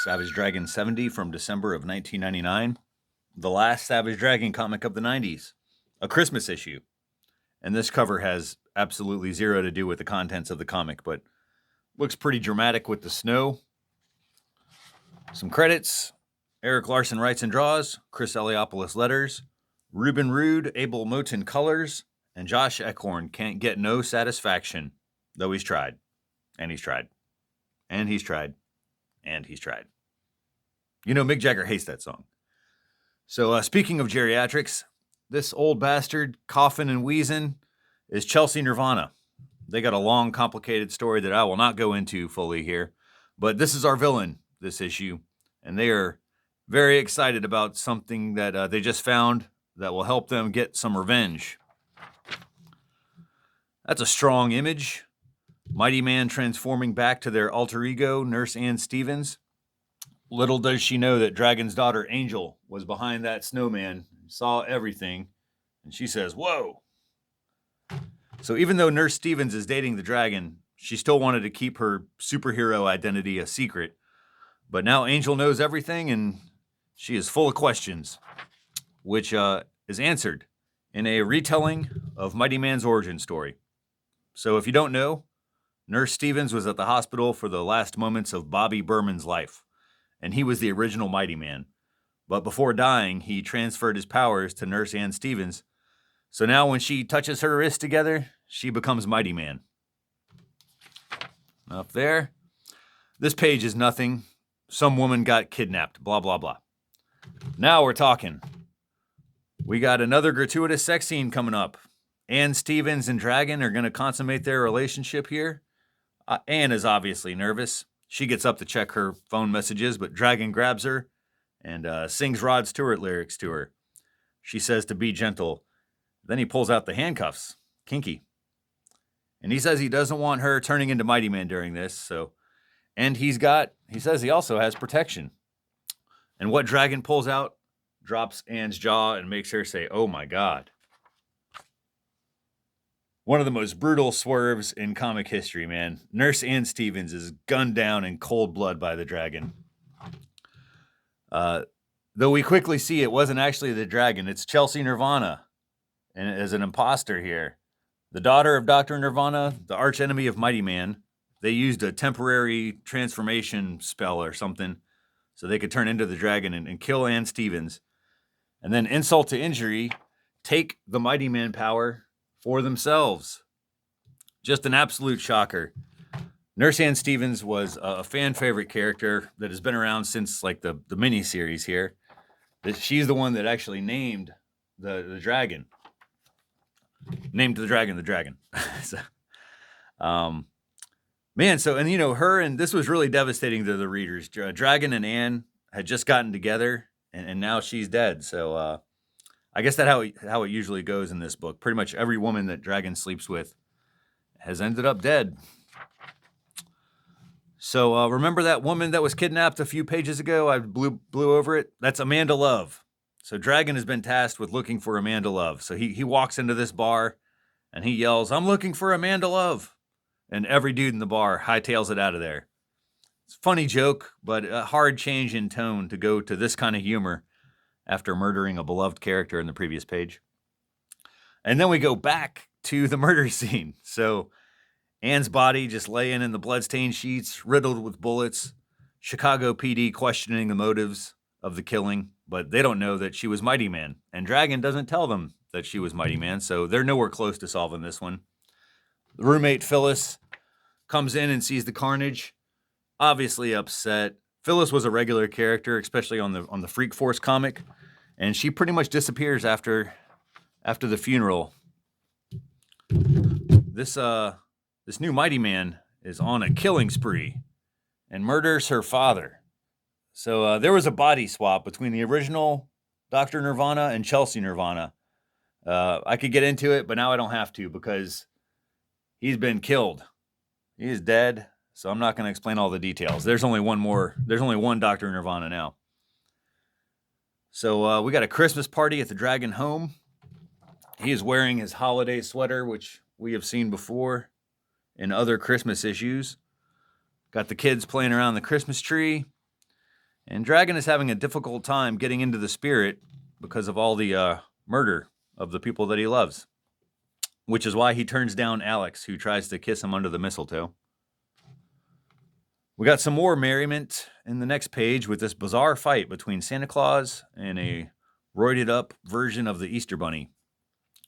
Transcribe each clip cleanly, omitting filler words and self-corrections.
Savage Dragon 70 from December of 1999. The last Savage Dragon comic of the 90s. A Christmas issue. And this cover has absolutely zero to do with the contents of the comic, but looks pretty dramatic with the snow. Some credits. Eric Larson writes and draws. Chris Eliopoulos letters. Ruben Rude, Abel Moten colors. And Josh Eckhorn can't get no satisfaction, though he's tried. And he's tried. And he's tried. And he's tried. You know, Mick Jagger hates that song. So speaking of geriatrics, this old bastard, coughing and wheezing, is Chelsea Nirvana. They got a long, complicated story that I will not go into fully here. But this is our villain, this issue. And they are very excited about something that they just found that will help them get some revenge. That's a strong image. Mighty Man transforming back to their alter ego, Nurse Ann Stevens. Little does she know that Dragon's daughter, Angel, was behind that snowman, saw everything, and she says, "Whoa." So even though Nurse Stevens is dating the dragon, she still wanted to keep her superhero identity a secret. But now Angel knows everything, and she is full of questions, which is answered in a retelling of Mighty Man's origin story. So if you don't know, Nurse Stevens was at the hospital for the last moments of Bobby Berman's life, and he was the original Mighty Man. But before dying, he transferred his powers to Nurse Ann Stevens. So now when she touches her wrists together, she becomes Mighty Man. Up there. This page is nothing. Some woman got kidnapped, blah, blah, blah. Now we're talking. We got another gratuitous sex scene coming up. Ann Stevens and Dragon are going to consummate their relationship here. Ann is obviously nervous. She gets up to check her phone messages, but Dragon grabs her and sings Rod Stewart lyrics to her. She says to be gentle. Then he pulls out the handcuffs. Kinky. And he says he doesn't want her turning into Mighty Man during this. And he says he also has protection. And what Dragon pulls out drops Ann's jaw and makes her say, "Oh my God." One of the most brutal swerves in comic history, man. Nurse Ann Stevens is gunned down in cold blood by the dragon. Though we quickly see it wasn't actually the dragon, it's Chelsea Nirvana, and as an imposter here. The daughter of Dr. Nirvana, the archenemy of Mighty Man. They used a temporary transformation spell or something so they could turn into the dragon and kill Ann Stevens. And then insult to injury, take the Mighty Man power for themselves. Just an absolute shocker. Nurse Ann Stevens was a fan favorite character that has been around since like the mini-series here. She's the one that actually named the dragon. Named the dragon. So, man, so, and you know, her and this was really devastating to the readers. Dragon and Ann had just gotten together and now she's dead. So, I guess that's how it usually goes in this book. Pretty much every woman that Dragon sleeps with has ended up dead. So remember that woman that was kidnapped a few pages ago? I blew over it. That's Amanda Love. So Dragon has been tasked with looking for Amanda Love. So he walks into this bar and he yells, "I'm looking for Amanda Love." And every dude in the bar hightails it out of there. It's a funny joke, but a hard change in tone to go to this kind of humor after murdering a beloved character in the previous page. And then we go back to the murder scene. So Ann's body just laying in the bloodstained sheets, riddled with bullets. Chicago PD questioning the motives of the killing, but they don't know that she was Mighty Man. And Dragon doesn't tell them that she was Mighty Man, so they're nowhere close to solving this one. The roommate, Phyllis, comes in and sees the carnage, obviously upset. Phyllis was a regular character, especially on the Freak Force comic, and she pretty much disappears after the funeral. This new Mighty Man is on a killing spree and murders her father. So there was a body swap between the original Dr. Nirvana and Chelsea Nirvana. I could get into it, but now I don't have to because he's been killed. He is dead. So I'm not going to explain all the details. There's only one Dr. Nirvana now. So we got a Christmas party at the Dragon home. He is wearing his holiday sweater, which we have seen before in other Christmas issues. Got the kids playing around the Christmas tree. And Dragon is having a difficult time getting into the spirit because of all the murder of the people that he loves, which is why he turns down Alex, who tries to kiss him under the mistletoe. We got some more merriment in the next page with this bizarre fight between Santa Claus and a roided up version of the Easter Bunny.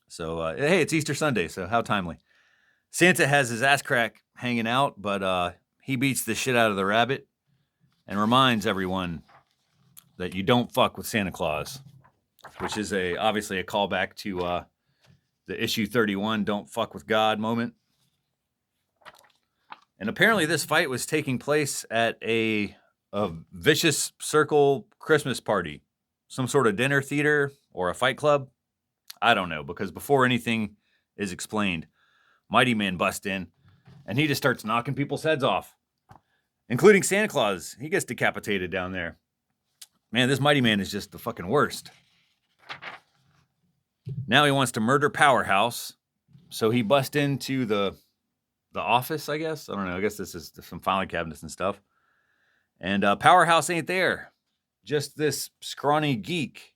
So, hey, it's Easter Sunday, so how timely. Santa has his ass crack hanging out, but he beats the shit out of the rabbit and reminds everyone that you don't fuck with Santa Claus, which is obviously a callback to the issue 31 Don't Fuck with God moment. And apparently this fight was taking place at a vicious circle Christmas party, some sort of dinner theater or a fight club. I don't know, because before anything is explained, Mighty Man busts in and he just starts knocking people's heads off, including Santa Claus. He gets decapitated down there. Man, this Mighty Man is just the fucking worst. Now he wants to murder Powerhouse, so he busts into the office, I guess. I don't know. I guess this is some filing cabinets and stuff. And Powerhouse ain't there. Just this scrawny geek.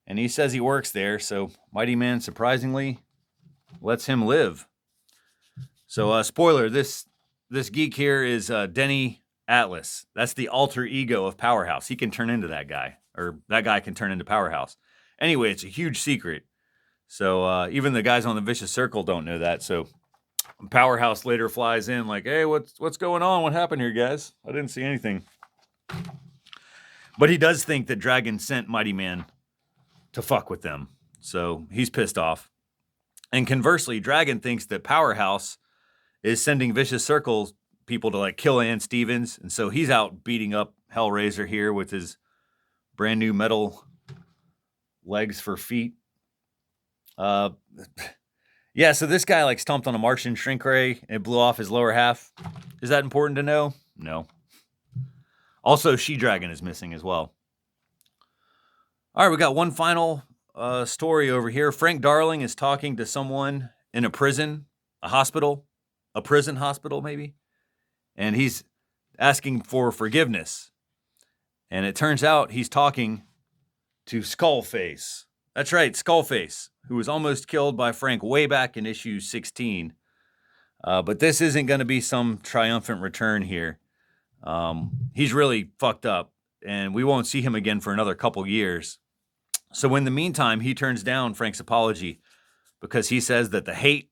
And he says he works there, so Mighty Man surprisingly lets him live. So, spoiler, this geek here is Denny Atlas. That's the alter ego of Powerhouse. He can turn into that guy, or that guy can turn into Powerhouse. Anyway, it's a huge secret. So even the guys on the Vicious Circle don't know that. So Powerhouse later flies in like, hey, what's going on? What happened here, guys? I didn't see anything. But he does think that Dragon sent Mighty Man to fuck with them. So he's pissed off. And conversely, Dragon thinks that Powerhouse is sending Vicious Circle people to like kill Ann Stevens. And so he's out beating up Hellraiser here with his brand new metal legs for feet. Yeah, so this guy like stomped on a Martian shrink ray and it blew off his lower half. Is that important to know? No. Also, She-Dragon is missing as well. All right, we got one final story over here. Frank Darling is talking to someone in a prison, a prison hospital maybe, and he's asking for forgiveness. And it turns out he's talking to Skullface. That's right, Skullface, who was almost killed by Frank way back in issue 16. But this isn't going to be some triumphant return here. He's really fucked up, and we won't see him again for another couple years. So in the meantime, he turns down Frank's apology because he says that the hate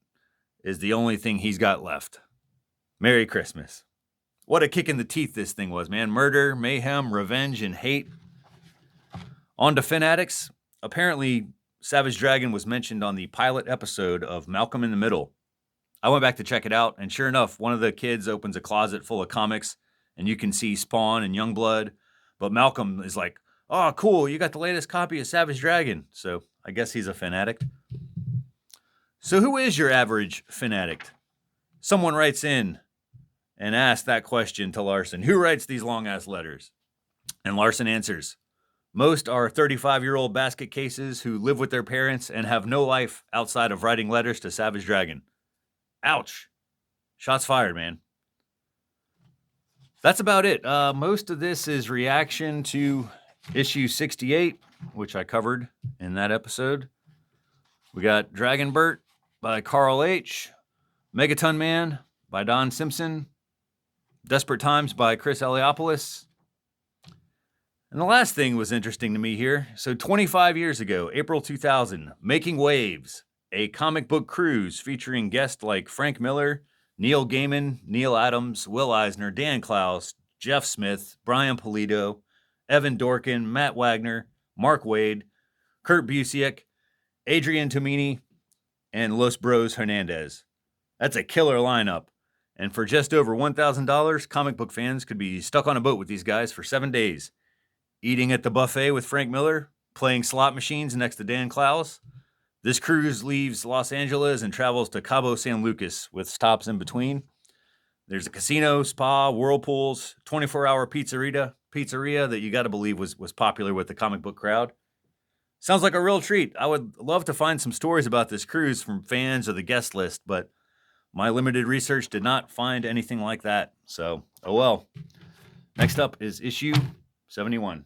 is the only thing he's got left. Merry Christmas. What a kick in the teeth this thing was, man. Murder, mayhem, revenge, and hate. On to Fanatics. Apparently, Savage Dragon was mentioned on the pilot episode of Malcolm in the Middle. I went back to check it out, and sure enough, one of the kids opens a closet full of comics, and you can see Spawn and Youngblood. But Malcolm is like, oh, cool, you got the latest copy of Savage Dragon. So I guess he's a fanatic. So who is your average fanatic? Someone writes in and asks that question to Larson. Who writes these long-ass letters? And Larson answers, most are 35-year-old basket cases who live with their parents and have no life outside of writing letters to Savage Dragon. Ouch. Shots fired, man. That's about it. Most of this is reaction to issue 68, which I covered in that episode. We got Dragonbert by Carl H., Megaton Man by Don Simpson, Desperate Times by Chris Eliopoulos. And the last thing was interesting to me here. So 25 years ago, April 2000, Making Waves, a comic book cruise featuring guests like Frank Miller, Neil Gaiman, Neil Adams, Will Eisner, Dan Clowes, Jeff Smith, Brian Pulido, Evan Dorkin, Matt Wagner, Mark Waid, Kurt Busiek, Adrian Tomini, and Los Bros Hernandez. That's a killer lineup. And for just over $1,000, comic book fans could be stuck on a boat with these guys for 7 days, eating at the buffet with Frank Miller, playing slot machines next to Dan Clowes. This cruise leaves Los Angeles and travels to Cabo San Lucas with stops in between. There's a casino, spa, whirlpools, 24-hour pizzeria that you got to believe was popular with the comic book crowd. Sounds like a real treat. I would love to find some stories about this cruise from fans or the guest list, but my limited research did not find anything like that. So, oh well. Next up is issue 71.